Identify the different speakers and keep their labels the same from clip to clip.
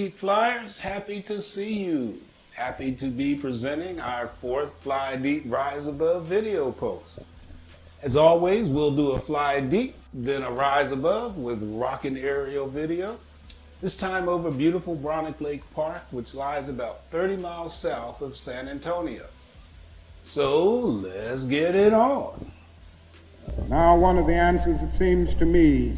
Speaker 1: Deep Flyers, happy to see you. Happy to be presenting our fourth Fly Deep Rise Above video post. As always, we'll do a Fly Deep, then a Rise Above with rockin' aerial video. This time over beautiful Braunig Lake Park, which lies about 30 miles south of San Antonio. So let's get it on.
Speaker 2: Now, one of the answers, it seems to me,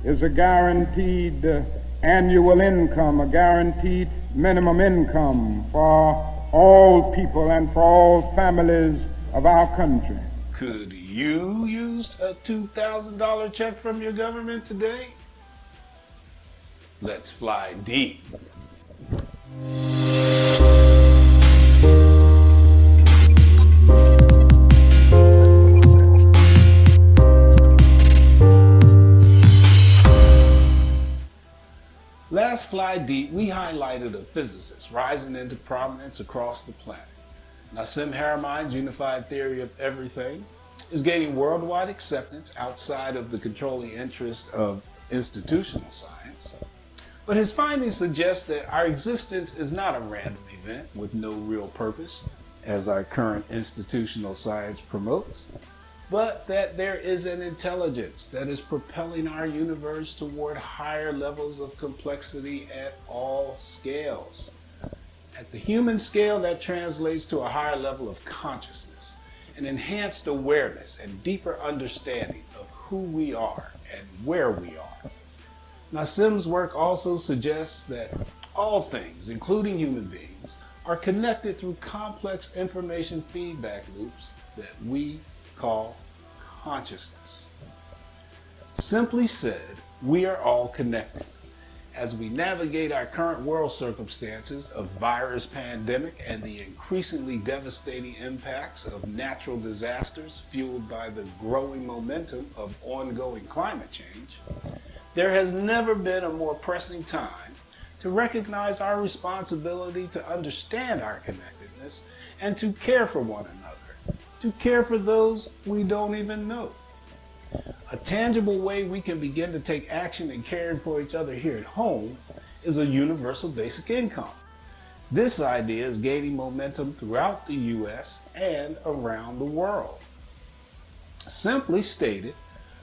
Speaker 2: is a guaranteed annual income, a guaranteed minimum income for all people and for all families of our country.
Speaker 1: Could you use a $2,000 check from your government today? Let's fly deep. Last Fly Deep, we highlighted a physicist rising into prominence across the planet. Nassim Haramein's unified theory of everything is gaining worldwide acceptance outside of the controlling interest of institutional science. But his findings suggest that our existence is not a random event with no real purpose, as our current institutional science promotes, but that there is an intelligence that is propelling our universe toward higher levels of complexity at all scales. At the human scale, that translates to a higher level of consciousness, an enhanced awareness and deeper understanding of who we are and where we are. Nassim's work also suggests that all things, including human beings, are connected through complex information feedback loops that we call consciousness. Simply said, we are all connected. As we navigate our current world circumstances of virus pandemic and the increasingly devastating impacts of natural disasters fueled by the growing momentum of ongoing climate change, there has never been a more pressing time to recognize our responsibility to understand our connectedness and to care for one another, to care for those we don't even know. A tangible way we can begin to take action in caring for each other here at home is a universal basic income. This idea is gaining momentum throughout the U.S. and around the world. Simply stated,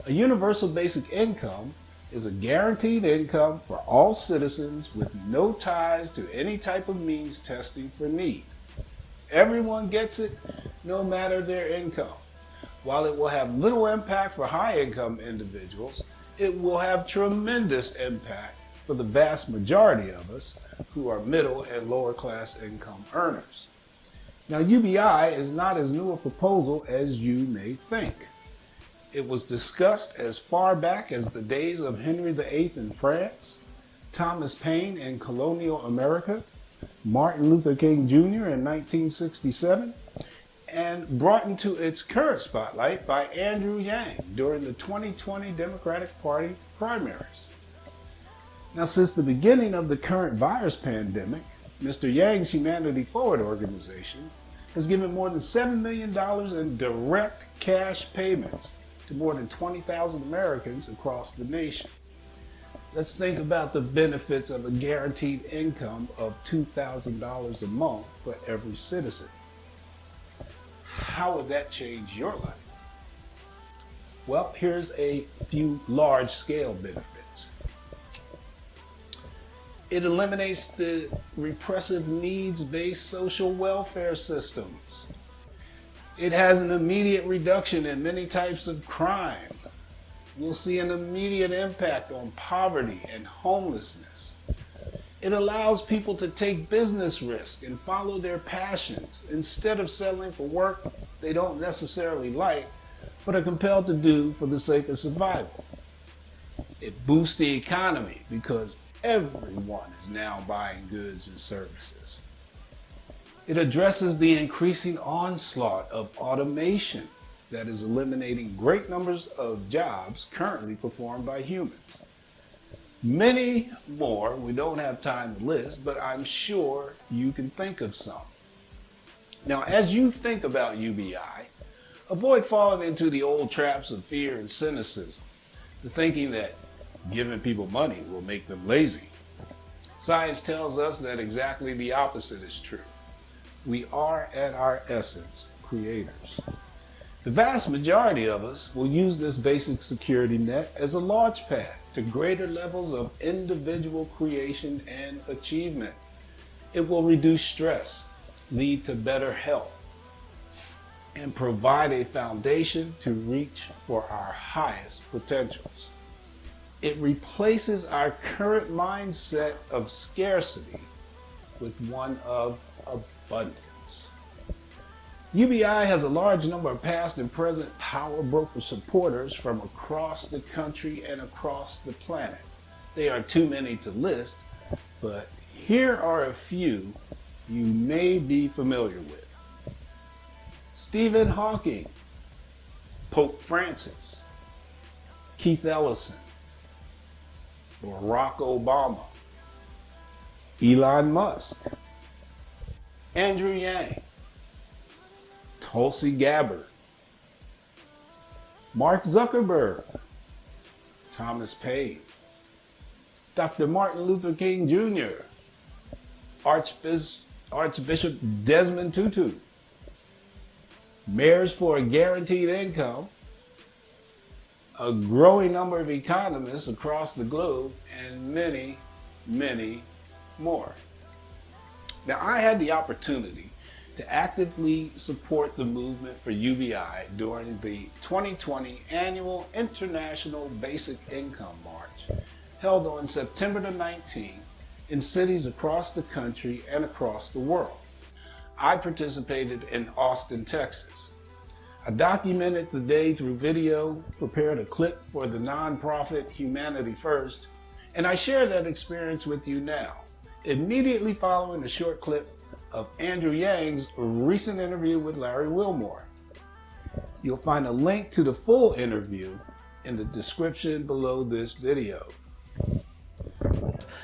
Speaker 1: a universal basic income is a guaranteed income for all citizens with no ties to any type of means testing for need. Everyone gets it, no matter their income. While it will have little impact for high-income individuals, it will have tremendous impact for the vast majority of us who are middle and lower class income earners. Now, UBI is not as new a proposal as you may think. It was discussed as far back as the days of Henry VIII in France, Thomas Paine in colonial America, Martin Luther King Jr. in 1967, and brought into its current spotlight by Andrew Yang during the 2020 Democratic Party primaries. Now, since the beginning of the current virus pandemic, Mr. Yang's Humanity Forward organization has given more than $7 million in direct cash payments to more than 20,000 Americans across the nation. Let's think about the benefits of a guaranteed income of $2,000 a month for every citizen. How would that change your life? Well, here's a few large-scale benefits. It eliminates the repressive needs-based social welfare systems. It has an immediate reduction in many types of crime. We'll see an immediate impact on poverty and homelessness. It allows people to take business risks and follow their passions instead of settling for work they don't necessarily like, but are compelled to do for the sake of survival. It boosts the economy because everyone is now buying goods and services. It addresses the increasing onslaught of automation that is eliminating great numbers of jobs currently performed by humans. Many more we don't have time to list, but I'm sure you can think of some. Now, as you think about UBI, avoid falling into the old traps of fear and cynicism, the thinking that giving people money will make them lazy. Science tells us that exactly the opposite is true. We are, at our essence, creators. The vast majority of us will use this basic security net as a launch pad to greater levels of individual creation and achievement. It will reduce stress, lead to better health, and provide a foundation to reach for our highest potentials. It replaces our current mindset of scarcity with one of abundance. UBI has a large number of past and present power broker supporters from across the country and across the planet. They are too many to list, but here are a few you may be familiar with. Stephen Hawking, Pope Francis, Keith Ellison, Barack Obama, Elon Musk, Andrew Yang, Tulsi Gabbard, Mark Zuckerberg, Thomas Paine, Dr. Martin Luther King Jr., Archbishop Desmond Tutu, Mayors for a Guaranteed Income, a growing number of economists across the globe, and many, many more. Now, I had the opportunity to actively support the movement for UBI during the 2020 annual International Basic Income March, held on September the 19th in cities across the country and across the world. I participated in Austin, Texas. I documented the day through video, prepared a clip for the nonprofit Humanity First, and I share that experience with you now, immediately following a short clip of Andrew Yang's recent interview with Larry Wilmore. You'll find a link to the full interview in the description below this video.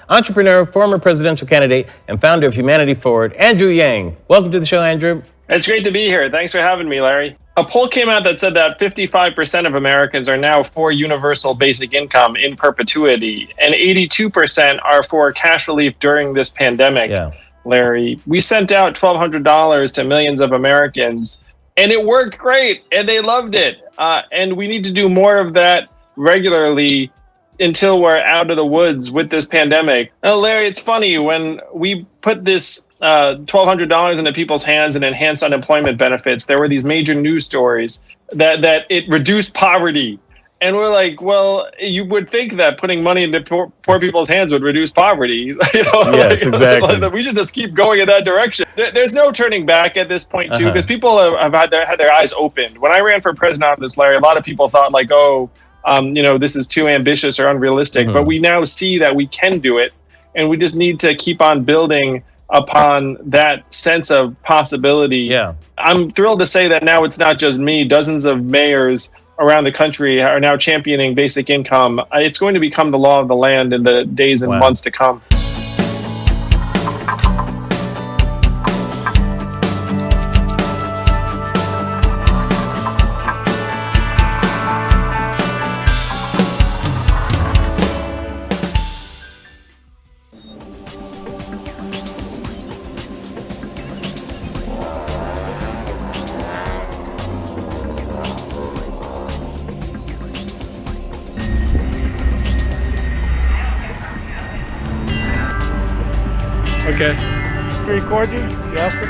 Speaker 3: Entrepreneur, former presidential candidate, and founder of Humanity Forward, Andrew Yang. Welcome to the show, Andrew.
Speaker 4: It's great to be here. Thanks for having me, Larry. A poll came out that said that 55% of Americans are now for universal basic income in perpetuity, and 82% are for cash relief during this pandemic.
Speaker 3: Yeah.
Speaker 4: Larry, we sent out $1,200 to millions of Americans, and it worked great, and they loved it. And we need to do more of that regularly until we're out of the woods with this pandemic. Larry, it's funny, when we put this $1,200 into people's hands and enhanced unemployment benefits, there were these major news stories that it reduced poverty. And we're like, well, you would think that putting money into poor people's hands would reduce poverty.
Speaker 3: Yes, exactly.
Speaker 4: We should just keep going in that direction. There's no turning back at this point, too, because people have had their eyes opened. When I ran for president on this, Larry, a lot of people thought like, this is too ambitious or unrealistic. But we now see that we can do it, and we just need to keep on building upon that sense of possibility.
Speaker 3: Yeah.
Speaker 4: I'm thrilled to say that now it's not just me. Dozens of mayors around the country are now championing basic income. It's going to become the law of the land in the days and months to come.
Speaker 5: Okay. Record you? You ask him?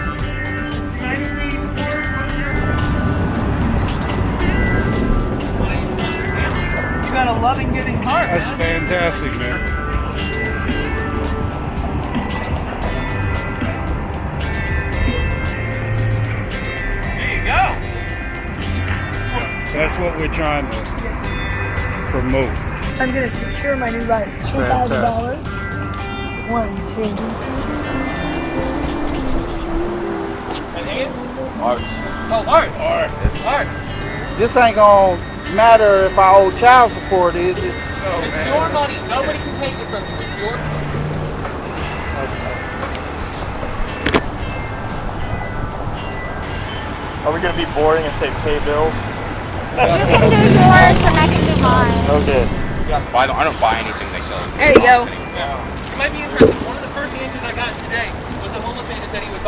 Speaker 6: You got a loving, giving heart.
Speaker 5: That's fantastic, man.
Speaker 6: There you go.
Speaker 5: That's what we're trying to promote.
Speaker 7: I'm going to secure my new ride. $2,000. 1, 2.
Speaker 6: Enhance?
Speaker 8: Arts.
Speaker 6: Oh, art. Art.
Speaker 8: This ain't gonna matter if I owe child support, is it?
Speaker 6: It's your money. Nobody can take it from you. It's your
Speaker 9: Are we gonna be boring and say pay bills?
Speaker 10: You can do yours and I can do mine.
Speaker 9: Okay.
Speaker 11: I don't buy anything they sell.
Speaker 10: There you go.
Speaker 6: You might be interested. One of the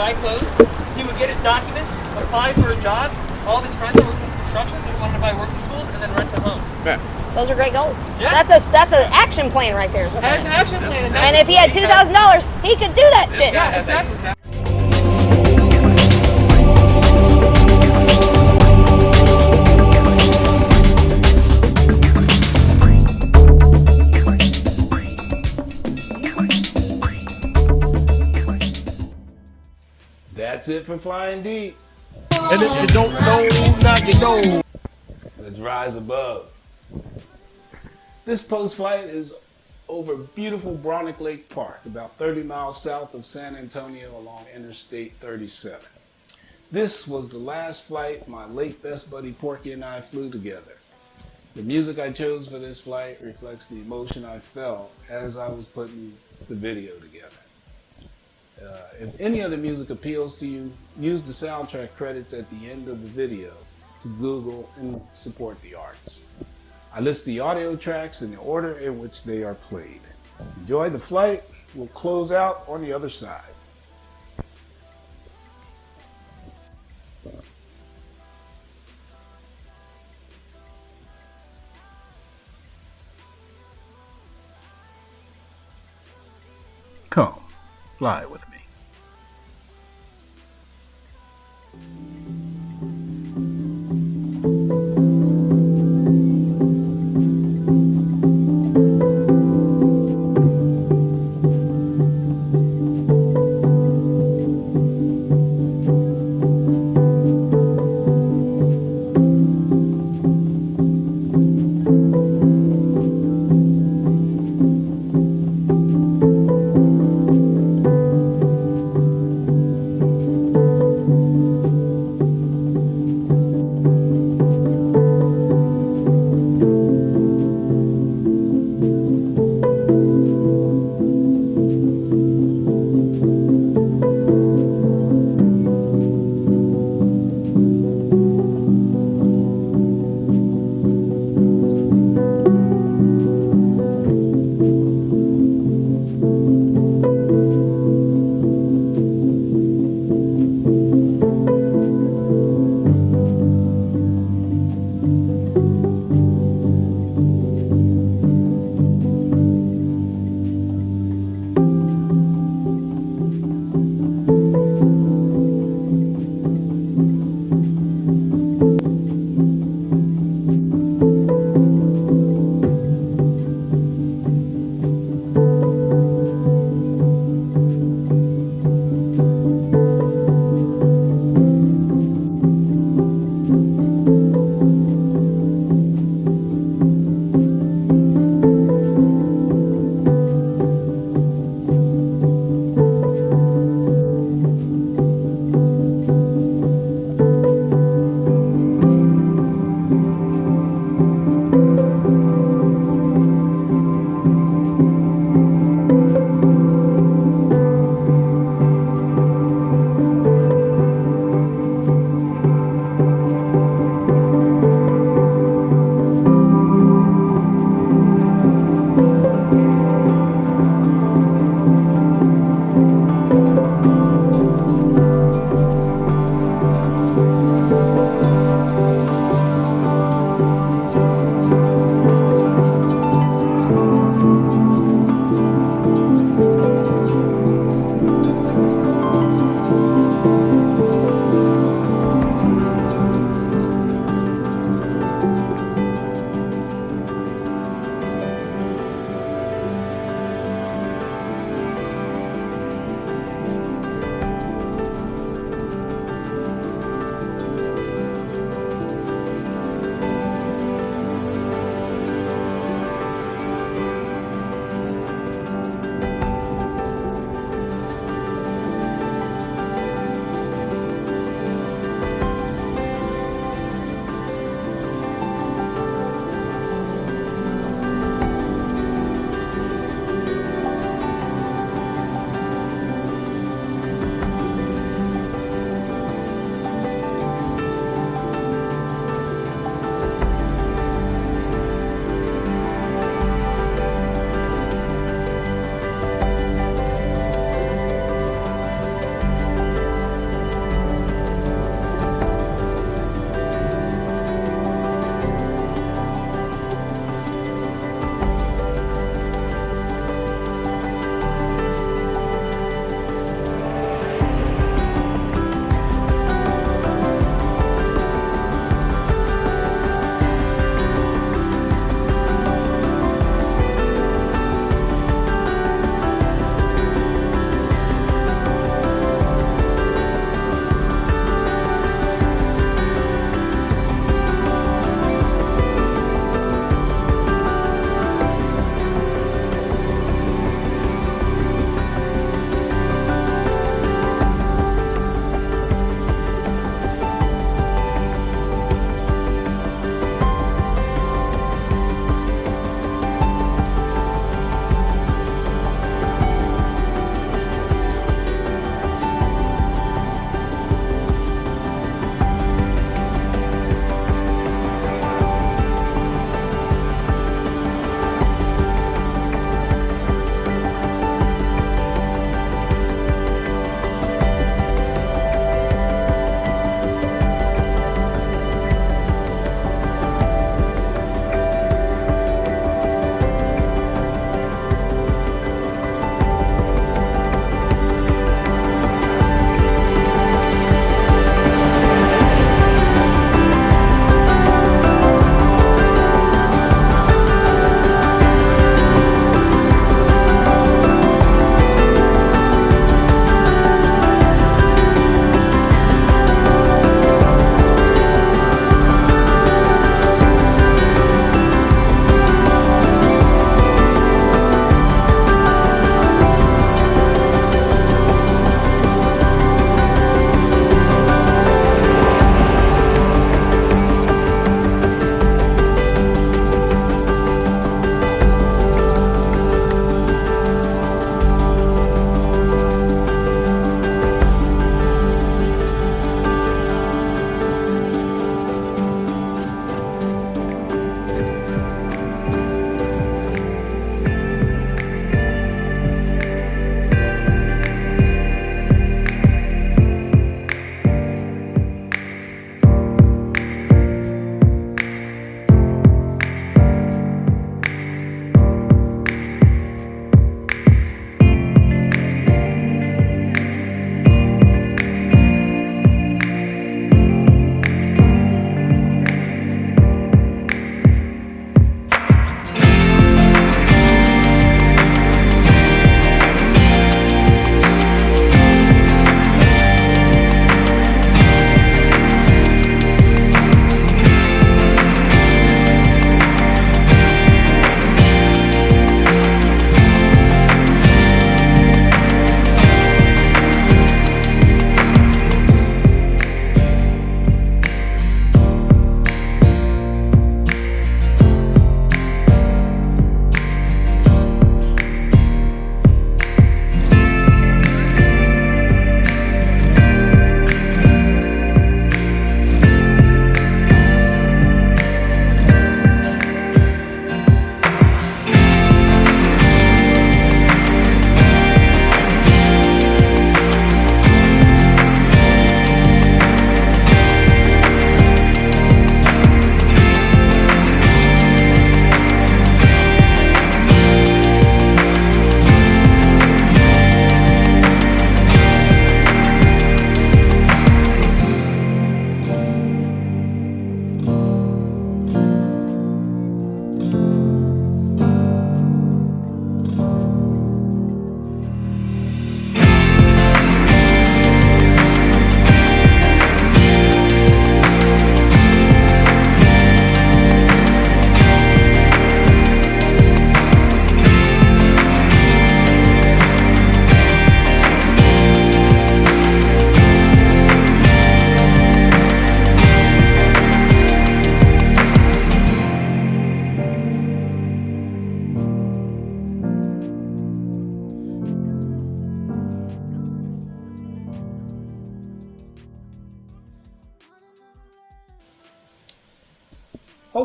Speaker 6: buy clothes. He would get his documents, apply for a job. All of his friends are working in construction, so he wanted to buy working schools and then rent a home.
Speaker 10: Those are great goals.
Speaker 6: Yeah.
Speaker 10: That's an action plan right there.
Speaker 6: That's an action plan.
Speaker 10: And if he had $2,000, he could do that shit.
Speaker 6: Yeah, exactly.
Speaker 1: That's it for Flying Deep.
Speaker 5: And if you don't know, now you know.
Speaker 1: Let's rise above. This post flight is over beautiful Braunig Lake Park, about 30 miles south of San Antonio along Interstate 37. This was the last flight my late best buddy Porky and I flew together. The music I chose for this flight reflects the emotion I felt as I was putting the video together. If any of the music appeals to you, use the soundtrack credits at the end of the video to Google and support the arts. I list the audio tracks in the order in which they are played. Enjoy the flight. We'll close out on the other side. Come, fly with me.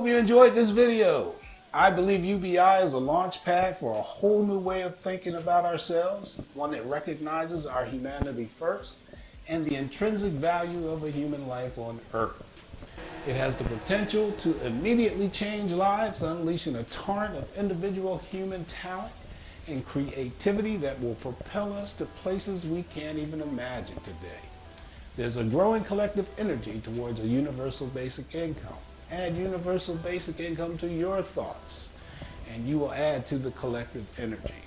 Speaker 1: hope you enjoyed this video. I believe UBI is a launch pad for a whole new way of thinking about ourselves, one that recognizes our humanity first and the intrinsic value of a human life on Earth. It has the potential to immediately change lives, unleashing a torrent of individual human talent and creativity that will propel us to places we can't even imagine today. There's a growing collective energy towards a universal basic income. Add universal basic income to your thoughts, and you will add to the collective energy.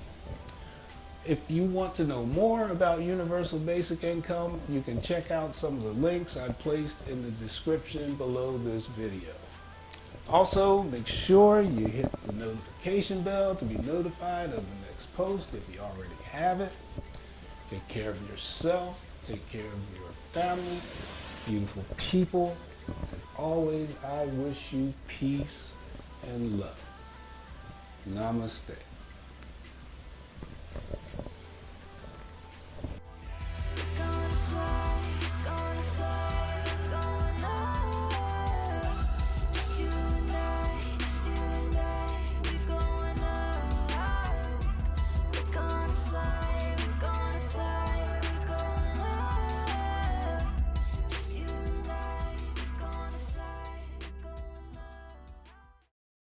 Speaker 1: If you want to know more about universal basic income, you can check out some of the links I placed in the description below this video. Also, make sure you hit the notification bell to be notified of the next post if you already have it. Take care of yourself, take care of your family, beautiful people. As always, I wish you peace and love. Namaste.